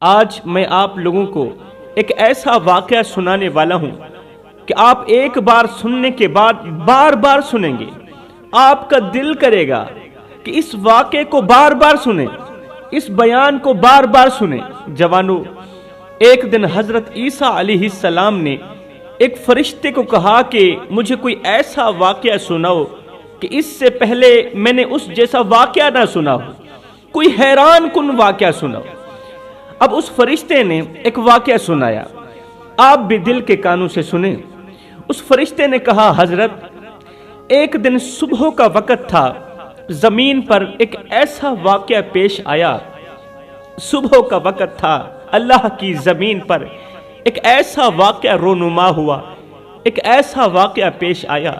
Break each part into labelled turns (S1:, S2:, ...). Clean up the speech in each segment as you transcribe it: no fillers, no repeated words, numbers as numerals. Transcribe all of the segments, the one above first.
S1: آج میں آپ لوگوں کو ایک ایسا واقعہ سنانے والا ہوں کہ آپ ایک بار سننے کے بعد بار بار سنیں گے۔ آپ کا دل کرے گا کہ اس واقعے کو بار بار سنیں، اس بیان کو بار بار سنیں۔ جوانو، ایک دن حضرت عیسیٰ علیہ السلام نے ایک فرشتے کو کہا کہ مجھے کوئی ایسا واقعہ سناؤ کہ اس سے پہلے میں نے اس جیسا واقعہ نہ سنا ہو، کوئی حیران کن واقعہ سناؤ۔ اب اس فرشتے نے ایک واقعہ سنایا، آپ بھی دل کے کانوں سے سنیں۔ اس فرشتے نے کہا، حضرت ایک دن صبح کا وقت تھا، زمین پر ایک ایسا واقعہ پیش آیا۔ صبح کا وقت تھا، اللہ کی زمین پر ایک ایسا واقعہ رونما ہوا، ایک ایسا واقعہ پیش آیا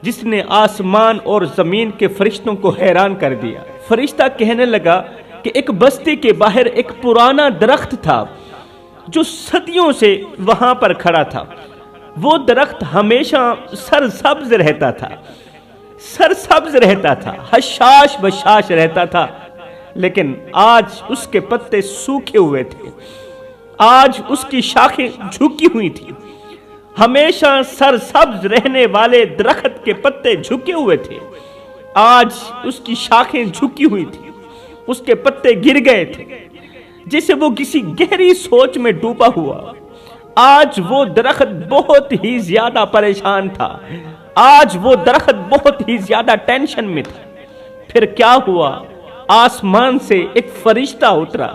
S1: جس نے آسمان اور زمین کے فرشتوں کو حیران کر دیا۔ فرشتہ کہنے لگا کہ ایک بستی کے باہر ایک پرانا درخت تھا جو صدیوں سے وہاں پر کھڑا تھا۔ وہ درخت ہمیشہ سرسبز رہتا تھا، سرسبز رہتا تھا، حشاش بشاش رہتا تھا، لیکن آج اس کے پتے سوکھے ہوئے تھے، آج اس کی شاخیں جھکی ہوئی تھی۔ ہمیشہ سرسبز رہنے والے درخت کے پتے جھکے ہوئے تھے، آج اس کی شاخیں جھکی ہوئی تھی، اس کے پتے گر گئے تھے جسے وہ کسی گہری سوچ میں ڈوبا ہوا۔ آج وہ درخت بہت ہی زیادہ پریشان تھا، آج وہ درخت بہت ہی زیادہ ٹینشن میں تھا۔ پھر کیا ہوا؟ آسمان سے ایک فرشتہ اترا،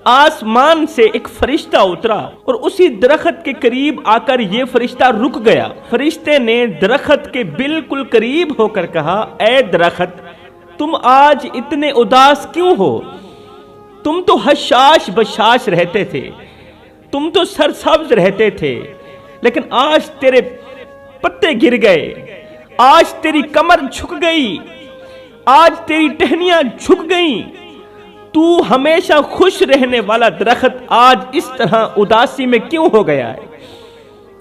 S1: آسمان سے ایک فرشتہ اترا اور اسی درخت کے قریب آ کر یہ فرشتہ رک گیا۔ فرشتے نے درخت کے بالکل قریب ہو کر کہا، اے درخت، تم آج اتنے اداس کیوں ہو؟ تم تو حشاش بشاش رہتے تھے، تم تو سرسبز رہتے تھے، لیکن آج تیرے پتے گر گئے، آج تیری کمر جھک گئی، آج تیری ٹہنیاں جھک گئیں۔ تو ہمیشہ خوش رہنے والا درخت آج اس طرح اداسی میں کیوں ہو گیا ہے؟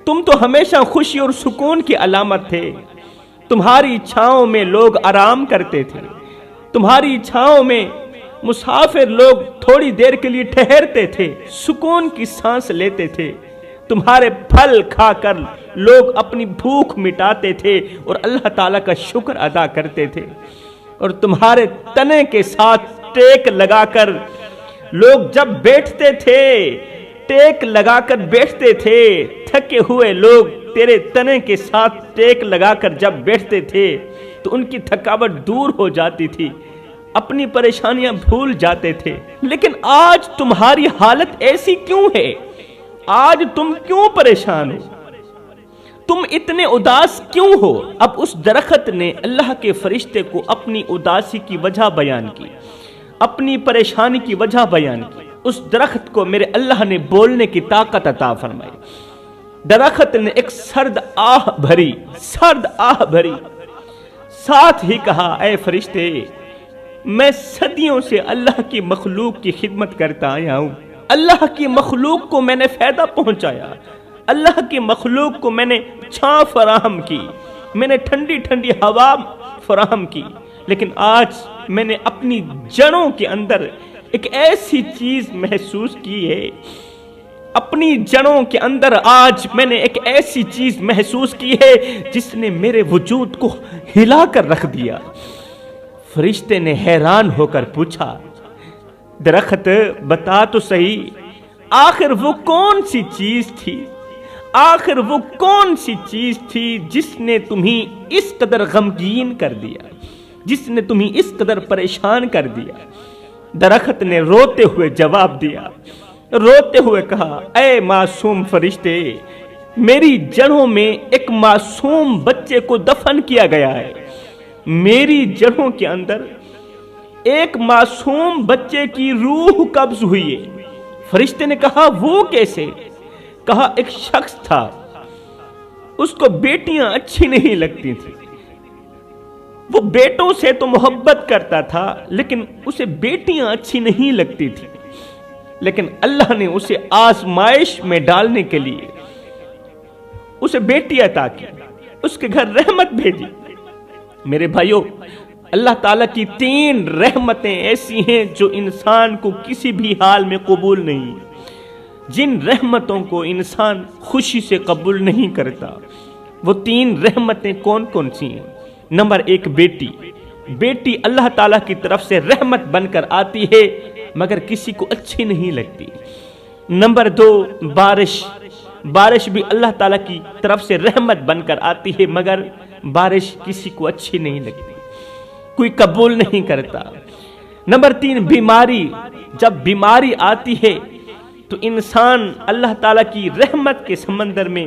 S1: تم تو ہمیشہ خوشی اور سکون کی علامت تھے، تمہاری چھاؤں میں لوگ آرام کرتے تھے، تمہاری چھاؤں میں مسافر لوگ تھوڑی دیر کے لیے ٹھہرتے تھے، سکون کی سانس لیتے تھے، تمہارے پھل کھا کر لوگ اپنی بھوک مٹاتے تھے اور اللہ تعالیٰ کا شکر ادا کرتے تھے، اور تمہارے تنے کے ساتھ ٹیک لگا کر لوگ جب بیٹھتے تھے، ٹیک لگا کر بیٹھتے تھے، تھکے ہوئے لوگ تیرے تنے کے ساتھ ٹیک لگا کر جب بیٹھتے تھے تو ان کی تھکاوٹ دور ہو جاتی تھی، اپنی پریشانیاں بھول جاتے تھے۔ لیکن آج تمہاری حالت ایسی کیوں ہے؟ آج تم کیوں پریشان ہو؟ تم اتنے اداس کیوں ہو؟ اب اس درخت نے اللہ کے فرشتے کو اپنی اداسی کی وجہ بیان کی، اپنی پریشانی کی وجہ بیان کی۔ اس درخت کو میرے اللہ نے بولنے کی طاقت عطا فرمائی۔ درخت نے ایک سرد آہ بھری، سرد آہ بھری، ساتھ ہی کہا، اے فرشتے، میں صدیوں سے اللہ کی مخلوق کی خدمت کرتا آیا ہوں، اللہ کی مخلوق کو میں نے فائدہ پہنچایا، اللہ کی مخلوق کو میں نے چھاں فراہم کی، میں نے ٹھنڈی ٹھنڈی ہوا فراہم کی، لیکن آج میں نے اپنی جڑوں کے اندر ایک ایسی چیز محسوس کی ہے، اپنی جڑوں کے اندر آج میں نے ایک ایسی چیز محسوس کی ہے جس نے میرے وجود کو ہلا کر رکھ دیا۔ فرشتے نے حیران ہو کر پوچھا، درخت بتا تو صحیح، آخر وہ کون سی چیز تھی، آخر وہ کون سی چیز تھی جس نے تمہیں اس قدر غمگین کر دیا، جس نے تمہیں اس قدر پریشان کر دیا؟ درخت نے روتے ہوئے جواب دیا، روتے ہوئے کہا، اے معصوم فرشتے، میری جڑوں میں ایک معصوم بچے کو دفن کیا گیا ہے، میری جڑوں کے اندر ایک معصوم بچے کی روح قبض ہوئی ہے۔ فرشتے نے کہا، وہ کیسے؟ کہا، ایک شخص تھا، اس کو بیٹیاں اچھی نہیں لگتی تھی، وہ بیٹوں سے تو محبت کرتا تھا لیکن اسے بیٹیاں اچھی نہیں لگتی تھی، لیکن اللہ نے اسے آزمائش میں ڈالنے کے لیے اسے بیٹی عطا کی، اس کے گھر رحمت بھیجی۔ میرے بھائیوں، اللہ تعالیٰ کی 3 رحمتیں ایسی ہیں جو انسان کو کسی بھی حال میں قبول نہیں، جن رحمتوں کو انسان خوشی سے قبول نہیں کرتا۔ وہ 3 رحمتیں کون کون سی ہیں؟ نمبر 1 بیٹی۔ بیٹی اللہ تعالیٰ کی طرف سے رحمت بن کر آتی ہے مگر کسی کو اچھی نہیں لگتی۔ نمبر 2 بارش۔ بارش بھی اللہ تعالیٰ کی طرف سے رحمت بن کر آتی ہے مگر بارش کسی کو اچھی نہیں لگتی، کوئی قبول نہیں کرتا۔ نمبر 3 بیماری۔ جب بیماری آتی ہے تو انسان اللہ تعالیٰ کی رحمت کے سمندر میں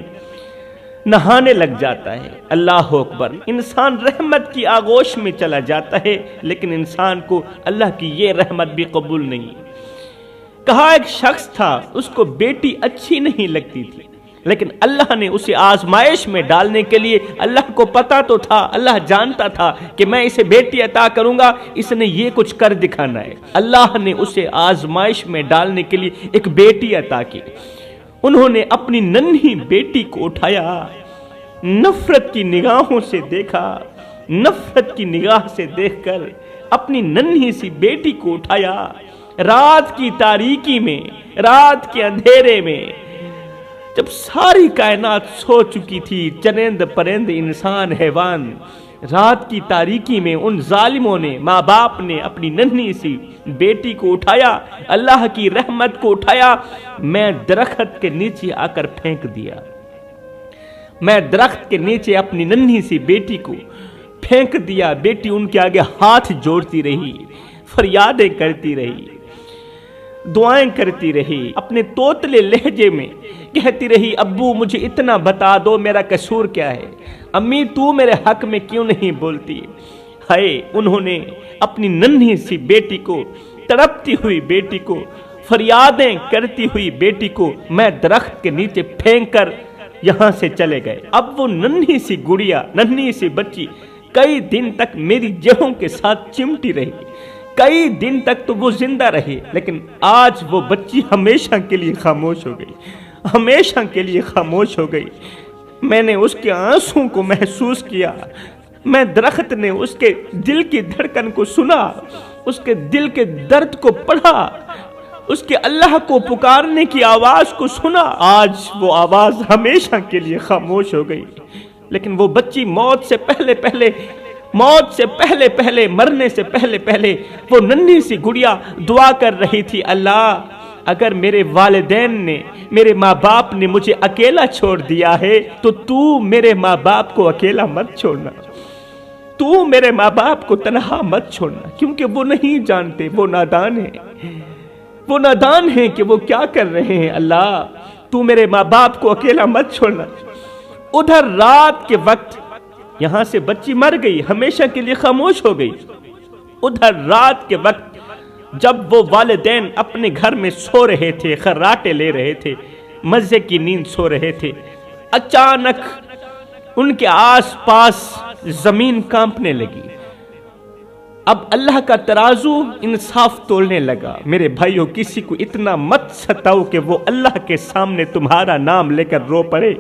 S1: نہانے لگ جاتا ہے۔ اللہ اکبر، انسان رحمت کی آغوش میں چلا جاتا ہے لیکن انسان کو اللہ کی یہ رحمت بھی قبول نہیں۔ کہا ایک شخص تھا، اس کو بیٹی اچھی نہیں لگتی تھی لیکن اللہ نے اسے آزمائش میں ڈالنے کے لیے، اللہ کو پتا تو تھا، اللہ جانتا تھا کہ میں اسے بیٹی عطا کروں گا، اس نے یہ کچھ کر دکھانا ہے۔ اللہ نے اسے آزمائش میں ڈالنے کے لیے ایک بیٹی عطا کی۔ انہوں نے اپنی ننھی بیٹی کو اٹھایا، نفرت کی نگاہوں سے دیکھا، نفرت کی نگاہ سے دیکھ کر اپنی ننھی سی بیٹی کو اٹھایا، رات کی تاریکی میں، رات کے اندھیرے میں، جب ساری کائنات سو چکی تھی، چرند پرند انسان حیوان، رات کی تاریکی میں ان ظالموں نے، ماں باپ نے اپنی ننھی سی بیٹی کو اٹھایا، اللہ کی رحمت کو اٹھایا، میں درخت کے نیچے آ کر پھینک دیا۔ میں درخت کے نیچے اپنی ننھی سی بیٹی کو پھینک دیا۔ بیٹی ان کے آگے ہاتھ جوڑتی رہی، فریادیں کرتی رہی، دعائیں کرتی رہی، اپنے توتلے لہجے میں کہتی رہی، ابو مجھے اتنا بتا دو میرا قصور کیا ہے، امی تو میرے حق میں کیوں نہیں بولتی۔ ہائے، انہوں نے اپنی ننھی سی بیٹی کو، تڑپتی ہوئی بیٹی کو، فریادیں کرتی ہوئی بیٹی کو میں درخت کے نیچے پھینک کر یہاں سے چلے گئے۔ اب وہ ننھی سی گڑیا، ننھی سی بچی کئی دن تک میری جہوں کے ساتھ چمٹی رہی، کئی دن تک تو وہ زندہ رہی، لیکن آج وہ بچی ہمیشہ کے لیے خاموش ہو گئی، ہمیشہ کے لیے خاموش ہو گئی۔ میں نے اس کے آنسوں کو محسوس کیا، میں درخت نے اس کے دل کی دھڑکن کو سنا، اس کے دل کے درد کو پڑھا، اس کے اللہ کو پکارنے کی آواز کو سنا۔ آج وہ آواز ہمیشہ کے لیے خاموش ہو گئی، لیکن وہ بچی موت سے پہلے پہلے مرنے سے پہلے وہ ننھی سی گڑیا دعا کر رہی تھی، اللہ اگر میرے والدین نے، میرے ماں باپ نے مجھے اکیلا چھوڑ دیا ہے تو میرے ماں باپ کو اکیلا مت چھوڑنا، تو میرے ماں باپ کو تنہا مت چھوڑنا، کیونکہ وہ نہیں جانتے، وہ نادان ہیں، وہ نادان ہیں کہ وہ کیا کر رہے ہیں۔ اللہ تو میرے ماں باپ کو اکیلا مت چھوڑنا۔ ادھر رات کے وقت یہاں سے بچی مر گئی، ہمیشہ کے لیے خاموش ہو گئی۔ ادھر رات کے وقت جب وہ والدین اپنے گھر میں سو رہے تھے، خراٹے لے رہے تھے، مزے کی نیند سو رہے تھے، اچانک ان کے آس پاس زمین کانپنے لگی۔ اب اللہ کا ترازو انصاف تولنے لگا۔ میرے بھائیوں، کسی کو اتنا مت ستاؤ کہ وہ اللہ کے سامنے تمہارا نام لے کر رو پڑے۔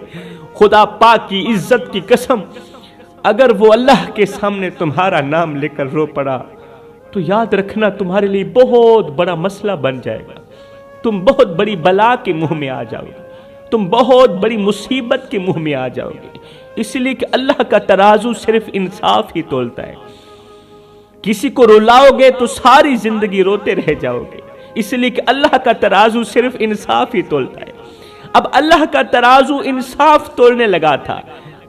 S1: خدا پاک کی عزت کی قسم، اگر وہ اللہ کے سامنے تمہارا نام لے کر رو پڑا تو یاد رکھنا تمہارے لیے بہت بڑا مسئلہ بن جائے گا، تم بہت بڑی بلا کے منہ میں آ جاؤ گے، تم بہت بڑی مصیبت کے منہ میں آ جاؤ گے، اس لیے کہ اللہ کا ترازو صرف انصاف ہی تولتا ہے۔ کسی کو رلاؤ گے تو ساری زندگی روتے رہ جاؤ گے، اس لیے کہ اللہ کا ترازو صرف انصاف ہی تولتا ہے۔ اب اللہ کا ترازو انصاف تولنے لگا تھا۔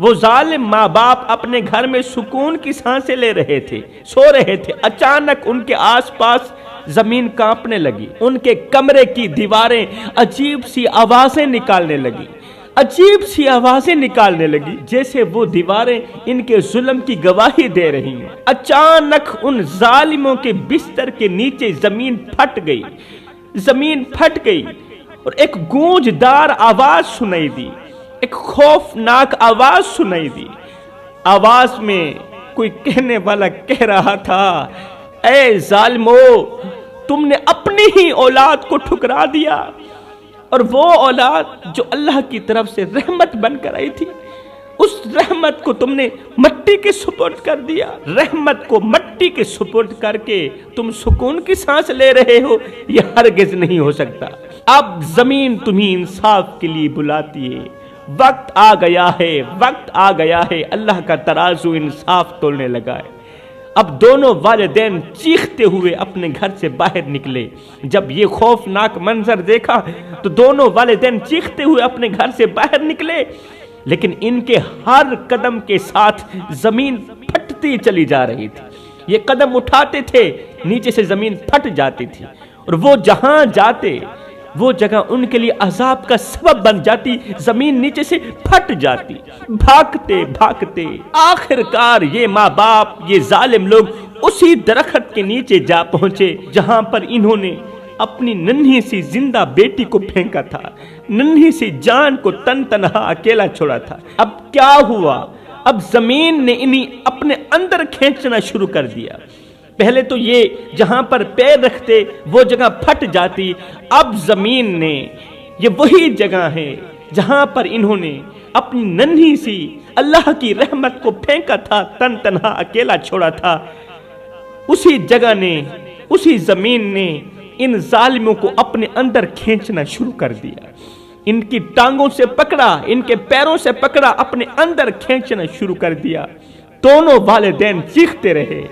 S1: وہ ظالم ماں باپ اپنے گھر میں سکون کی سانسیں لے رہے تھے، سو رہے تھے، اچانک ان کے آس پاس زمین کانپنے لگی، ان کے کمرے کی دیواریں عجیب سی آوازیں نکالنے لگی، عجیب سی آوازیں نکالنے لگی، جیسے وہ دیواریں ان کے ظلم کی گواہی دے رہی ہیں۔ اچانک ان ظالموں کے بستر کے نیچے زمین پھٹ گئی، زمین پھٹ گئی اور ایک گونجدار آواز سنائی دی، ایک خوفناک آواز سنائی دی۔ آواز میں کوئی کہنے والا کہہ رہا تھا، اے ظالمو، تم نے اپنی ہی اولاد کو ٹھکرا دیا، اور وہ اولاد جو اللہ کی طرف سے رحمت بن کر آئی تھی، اس رحمت کو تم نے مٹی کے سپرد کر دیا. رحمت کو مٹی کے سپرد کر کے تم سکون کی سانس لے رہے ہو, یہ ہرگز نہیں ہو سکتا. اب زمین تمہیں انصاف کے لیے بلاتی ہے. وقت آ گیا ہے, وقت آ گیا ہے. اللہ کا ترازو انصاف تولنے لگا ہے. اب دونوں والدین چیختے ہوئے اپنے گھر سے باہر نکلے. جب یہ خوفناک منظر دیکھا تو دونوں والدین چیختے ہوئے اپنے گھر سے باہر نکلے, لیکن ان کے ہر قدم کے ساتھ زمین پھٹتی چلی جا رہی تھی. یہ قدم اٹھاتے تھے, نیچے سے زمین پھٹ جاتی تھی, اور وہ جہاں جاتے وہ جگہ ان کے لیے عذاب کا سبب بن جاتی. زمین نیچے سے پھٹ جاتی. بھاگتے بھاگتے آخر کار یہ ماں باپ, یہ ظالم لوگ اسی درخت کے نیچے جا پہنچے جہاں پر انہوں نے اپنی ننھی سی زندہ بیٹی کو پھینکا تھا, ننھی سی جان کو تن تنہا اکیلا چھوڑا تھا. اب کیا ہوا؟ اب زمین نے انہیں اپنے اندر کھینچنا شروع کر دیا. پہلے تو یہ جہاں پر پیر رکھتے وہ جگہ پھٹ جاتی. اب زمین نے, یہ وہی جگہ ہے جہاں پر انہوں نے اپنی ننھی سی اللہ کی رحمت کو پھینکا تھا, تن تنہا اکیلا چھوڑا تھا, اسی جگہ نے, اسی زمین نے ان ظالموں کو اپنے اندر کھینچنا شروع کر دیا. ان کی ٹانگوں سے پکڑا, ان کے پیروں سے پکڑا, اپنے اندر کھینچنا شروع کر دیا. دونوں والدین چیختے رہے,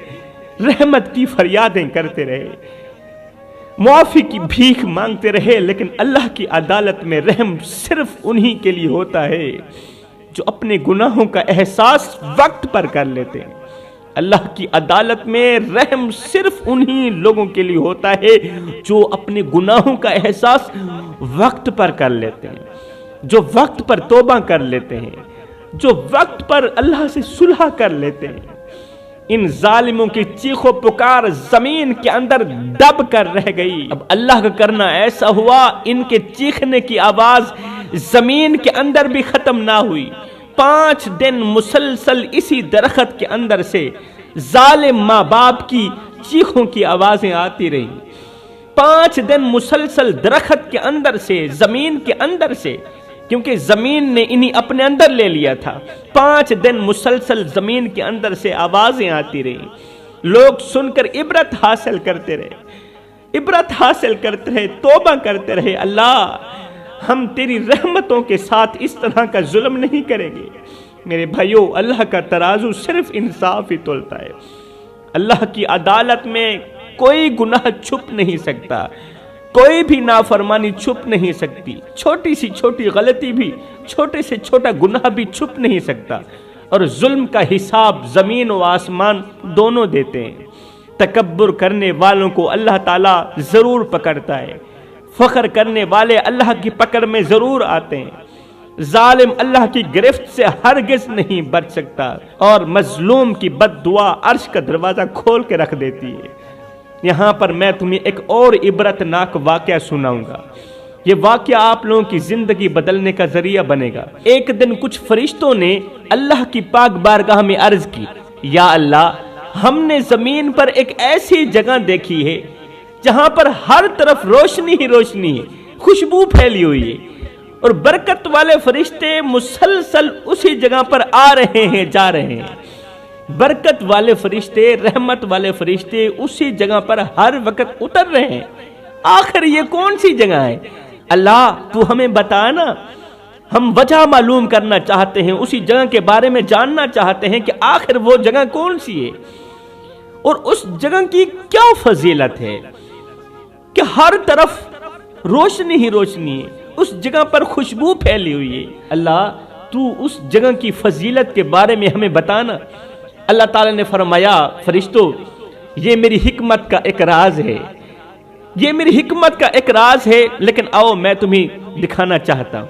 S1: رحمت کی فریادیں کرتے رہے, معافی کی بھیک مانگتے رہے, لیکن اللہ کی عدالت میں رحم صرف انہی کے لیے ہوتا ہے جو اپنے گناہوں کا احساس وقت پر کر لیتے ہیں. اللہ کی عدالت میں رحم صرف انہی لوگوں کے لیے ہوتا ہے جو اپنے گناہوں کا احساس وقت پر کر لیتے ہیں, جو وقت پر توبہ کر لیتے ہیں, جو وقت پر اللہ سے صلح کر لیتے ہیں. ان ظالموں کی چیخ و پکار زمین کے اندر دب کر رہ گئی. اب اللہ کا کرنا ایسا ہوا, ان کے چیخنے کی آواز زمین کے اندر بھی ختم نہ ہوئی. 5 دن مسلسل اسی درخت کے اندر سے ظالم ماں باپ کی چیخوں کی آوازیں آتی رہی. 5 دن مسلسل درخت کے اندر سے, زمین کے اندر سے, کیونکہ زمین نے انہیں اپنے اندر لے لیا تھا. 5 دن مسلسل زمین کے اندر سے آوازیں آتی رہی. لوگ سن کر عبرت حاصل کرتے رہے, عبرت حاصل کرتے رہے, توبہ کرتے رہے. اللہ, ہم تیری رحمتوں کے ساتھ اس طرح کا ظلم نہیں کریں گے. میرے بھائیو, اللہ کا ترازو صرف انصاف ہی تولتا ہے. اللہ کی عدالت میں کوئی گناہ چھپ نہیں سکتا, کوئی بھی نافرمانی چھپ نہیں سکتی. چھوٹی سی چھوٹی غلطی بھی, چھوٹے سے چھوٹا گناہ بھی چھپ نہیں سکتا. اور ظلم کا حساب زمین و آسمان دونوں دیتے ہیں. تکبر کرنے والوں کو اللہ تعالیٰ ضرور پکڑتا ہے, فخر کرنے والے اللہ کی پکڑ میں ضرور آتے ہیں. ظالم اللہ کی گرفت سے ہرگز نہیں بچ سکتا, اور مظلوم کی بد دعا عرش کا دروازہ کھول کے رکھ دیتی ہے. یہاں پر میں تمہیں ایک اور عبرتناک واقعہ سناؤں گا. یہ واقعہ آپ لوگوں کی زندگی بدلنے کا ذریعہ بنے گا. ایک دن کچھ فرشتوں نے اللہ کی پاک بارگاہ میں عرض کی, یا اللہ, ہم نے زمین پر ایک ایسی جگہ دیکھی ہے جہاں پر ہر طرف روشنی ہی روشنی ہے, خوشبو پھیلی ہوئی ہے, اور برکت والے فرشتے مسلسل اسی جگہ پر آ رہے ہیں, جا رہے ہیں. برکت والے فرشتے, رحمت والے فرشتے اسی جگہ پر ہر وقت اتر رہے ہیں. آخر یہ کون سی جگہ ہے؟ اللہ, تو ہمیں بتا نا, ہم وجہ معلوم کرنا چاہتے ہیں, اسی جگہ کے بارے میں جاننا چاہتے ہیں کہ آخر وہ جگہ کون سی ہے, اور اس جگہ کی کیا فضیلت ہے کہ ہر طرف روشنی ہی روشنی ہے, اس جگہ پر خوشبو پھیلی ہوئی ہے. اللہ, تو اس جگہ کی فضیلت کے بارے میں ہمیں بتانا. اللہ تعالیٰ نے فرمایا, فرشتوں, یہ میری حکمت کا ایک راز ہے, یہ میری حکمت کا ایک راز ہے, لیکن آؤ میں تمہیں دکھانا چاہتا ہوں.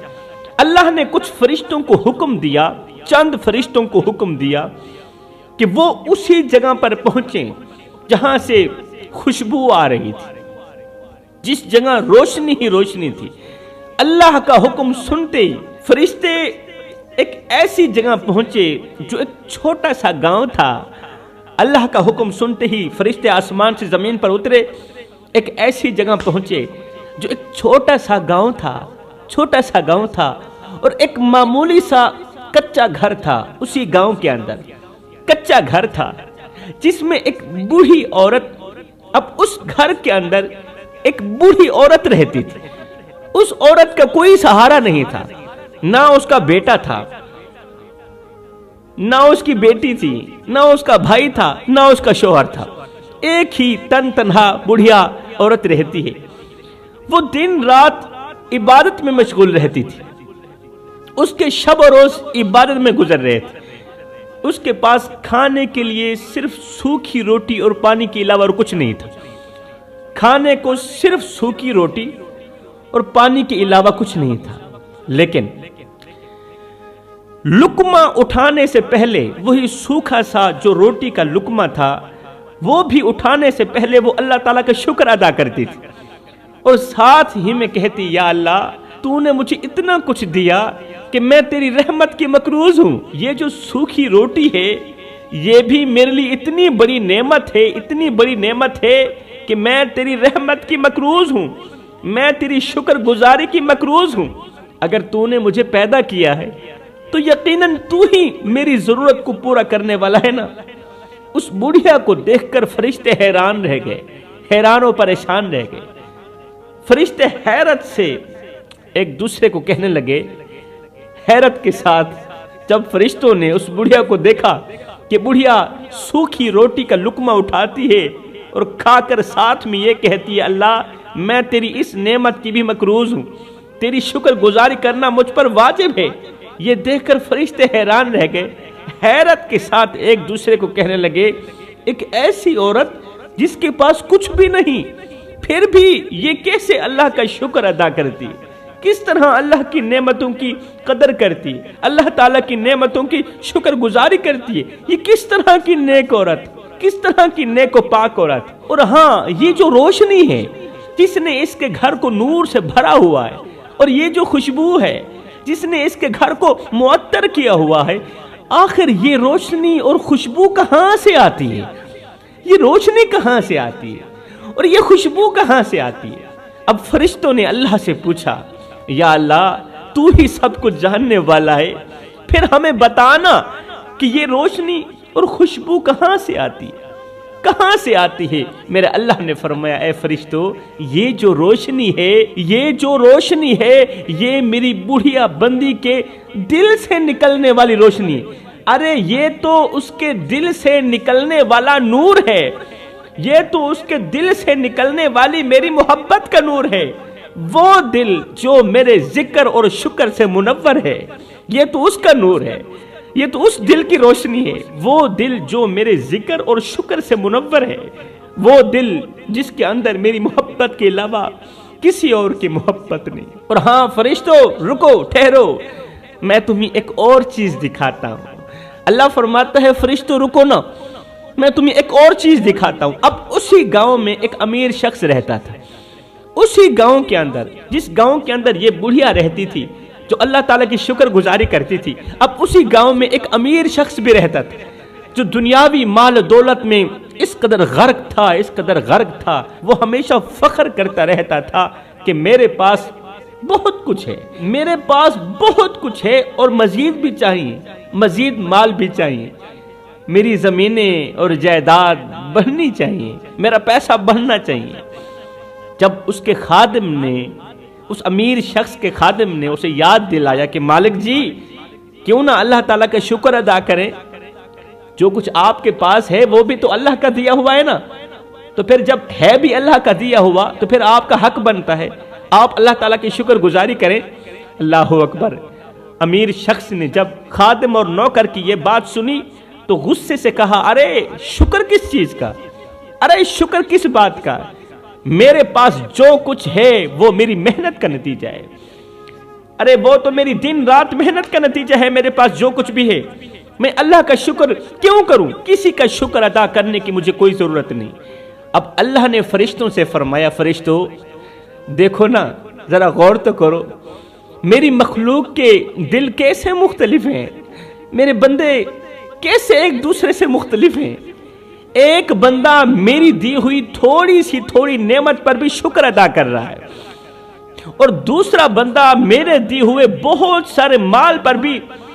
S1: اللہ نے کچھ فرشتوں کو حکم دیا, چند فرشتوں کو حکم دیا کہ وہ اسی جگہ پر پہنچیں جہاں سے خوشبو آ رہی تھی, جس جگہ روشنی ہی روشنی تھی. اللہ کا حکم سنتے ہی فرشتے ایک ایسی جگہ پہنچے جو ایک چھوٹا سا گاؤں تھا. اللہ کا حکم سنتے ہی فرشتے آسمان سے زمین پر اترے, ایک ایسی جگہ پہنچے جو ایک چھوٹا سا گاؤں تھا, چھوٹا سا گاؤں تھا, اور ایک معمولی سا کچا گھر تھا اسی گاؤں کے اندر، کچا گھر تھا جس میں ایک بوڑھی عورت، اب اس گھر کے اندر ایک بوڑھی عورت رہتی تھی۔ اس عورت کا کوئی سہارا نہیں تھا، نہ اس کا بیٹا تھا، نہ اس کی بیٹی تھی، نہ اس کا بھائی تھا، نہ اس کا شوہر تھا۔ ایک ہی تنہا بڑھیا عورت رہتی ہے۔ وہ دن رات عبادت میں مشغول رہتی تھی، اس کے شب و روز عبادت میں گزر رہے تھے۔ اس کے پاس کھانے کے لیے صرف سوکھی روٹی اور پانی کے علاوہ اور کچھ نہیں تھا۔ کھانے کو صرف سوکھی روٹی اور پانی کے علاوہ کچھ نہیں تھا، لیکن لقمہ اٹھانے سے پہلے وہی سوکھا سا جو روٹی کا لقمہ تھا، وہ بھی اٹھانے سے پہلے وہ اللہ تعالیٰ کا شکر ادا کرتی تھی، اور ساتھ ہی میں کہتی یا اللہ تو نے مجھے اتنا کچھ دیا کہ میں تیری رحمت کی مقروض ہوں۔ یہ جو سوکھی روٹی ہے یہ بھی میرے لیے اتنی بڑی نعمت ہے، اتنی بڑی نعمت ہے کہ میں تیری رحمت کی مقروض ہوں، میں تیری شکر گزاری کی مقروض ہوں۔ اگر تو نے مجھے پیدا کیا ہے تو یقیناً تو ہی میری ضرورت کو پورا کرنے والا ہے نا۔ اس بڑھیا کو دیکھ کر فرشتے حیران رہ گئے، حیران و پریشان رہ گئے۔ فرشتے حیرت سے ایک دوسرے کو کہنے لگے، حیرت کے ساتھ جب فرشتوں نے اس بڑھیا کو دیکھا کہ بڑھیا سوکھی روٹی کا لقمہ اٹھاتی ہے اور کھا کر ساتھ میں یہ کہتی ہے اللہ میں تیری اس نعمت کی بھی مقروض ہوں، تیری شکر گزاری کرنا مجھ پر واجب ہے، یہ دیکھ کر فرشتے حیران رہ گئے۔ حیرت کے ساتھ ایک دوسرے کو کہنے لگے، ایک ایسی عورت جس کے پاس کچھ بھی نہیں پھر بھی یہ کیسے اللہ کا شکر ادا کرتی، کس طرح اللہ کی نعمتوں کی قدر کرتی، اللہ تعالیٰ کی نعمتوں کی شکر گزاری کرتی ہے، یہ کس طرح کی نیک عورت، کس طرح کی نیک و پاک عورت۔ اور ہاں یہ جو روشنی ہے جس نے اس کے گھر کو نور سے بھرا ہوا ہے، اور یہ جو خوشبو ہے جس نے اس کے گھر کو معطر کیا ہوا ہے، آخر یہ روشنی اور خوشبو کہاں سے آتی ہے؟ یہ روشنی کہاں سے آتی ہے اور یہ خوشبو کہاں سے آتی ہے؟ اب فرشتوں نے اللہ سے پوچھا یا اللہ تو ہی سب کچھ جاننے والا ہے، پھر ہمیں بتانا کہ یہ روشنی اور خوشبو کہاں سے آتی ہے، کہاں سے آتی ہے؟ میرے اللہ نے فرمایا اے فرشتو یہ جو روشنی ہے، یہ جو روشنی ہے یہ میری بڑھیا بندی کے دل سے نکلنے والی روشنی ہے۔ ارے یہ تو اس کے دل سے نکلنے والا نور ہے، یہ تو اس کے دل سے نکلنے والی میری محبت کا نور ہے، وہ دل جو میرے ذکر اور شکر سے منور ہے، یہ تو اس کا نور ہے، یہ تو اس دل کی روشنی ہے، وہ دل جو میرے ذکر اور شکر سے منور ہے، وہ دل جس کے اندر میری محبت کے علاوہ کسی اور کی محبت نہیں۔ اور ہاں فرشتوں رکو، ٹھہرو، میں تمہیں ایک اور چیز دکھاتا ہوں۔ اللہ فرماتا ہے فرشتوں رکو نا، میں تمہیں ایک اور چیز دکھاتا ہوں۔ اب اسی گاؤں میں ایک امیر شخص رہتا تھا، اسی گاؤں کے اندر، جس گاؤں کے اندر یہ بڑھیا رہتی تھی جو اللہ تعالیٰ کی شکر گزاری کرتی تھی، اب اسی گاؤں میں ایک امیر شخص بھی رہتا تھا جو دنیاوی مال دولت میں اس قدر غرق تھا، اس قدر غرق تھا، وہ ہمیشہ فخر کرتا رہتا تھا کہ میرے پاس بہت کچھ ہے، میرے پاس بہت کچھ ہے اور مزید بھی چاہیے، مزید مال بھی چاہیے، میری زمینیں اور جائیداد بڑھنی چاہیے، میرا پیسہ بڑھنا چاہیے۔ جب اس کے خادم نے، اس امیر شخص کے خادم نے اسے یاد دلایا کہ مالک جی کیوں نہ اللہ تعالیٰ کا شکر ادا کریں، جو کچھ آپ کے پاس ہے وہ بھی تو اللہ کا دیا ہوا ہے نا، تو پھر جب ہے بھی اللہ کا دیا ہوا تو پھر آپ کا حق بنتا ہے آپ اللہ تعالیٰ کی شکر گزاری کریں۔ اللہ اکبر۔ امیر شخص نے جب خادم اور نوکر کی یہ بات سنی تو غصے سے کہا ارے شکر کس چیز کا، ارے شکر کس بات کا، میرے پاس جو کچھ ہے وہ میری محنت کا نتیجہ ہے، ارے وہ تو میری دن رات محنت کا نتیجہ ہے، میرے پاس جو کچھ بھی ہے میں اللہ کا شکر کیوں کروں، کسی کا شکر ادا کرنے کی مجھے کوئی ضرورت نہیں۔ اب اللہ نے فرشتوں سے فرمایا فرشتوں دیکھو نا، ذرا غور تو کرو، میری مخلوق کے دل کیسے مختلف ہیں، میرے بندے کیسے ایک دوسرے سے مختلف ہیں۔ ایک بندہ میری دی ہوئی تھوڑی نعمت پر بھی شکر ادا کر رہا ہے، اور دوسرا بندہ میرے دی ہوئے بہت سارے مال پر بھی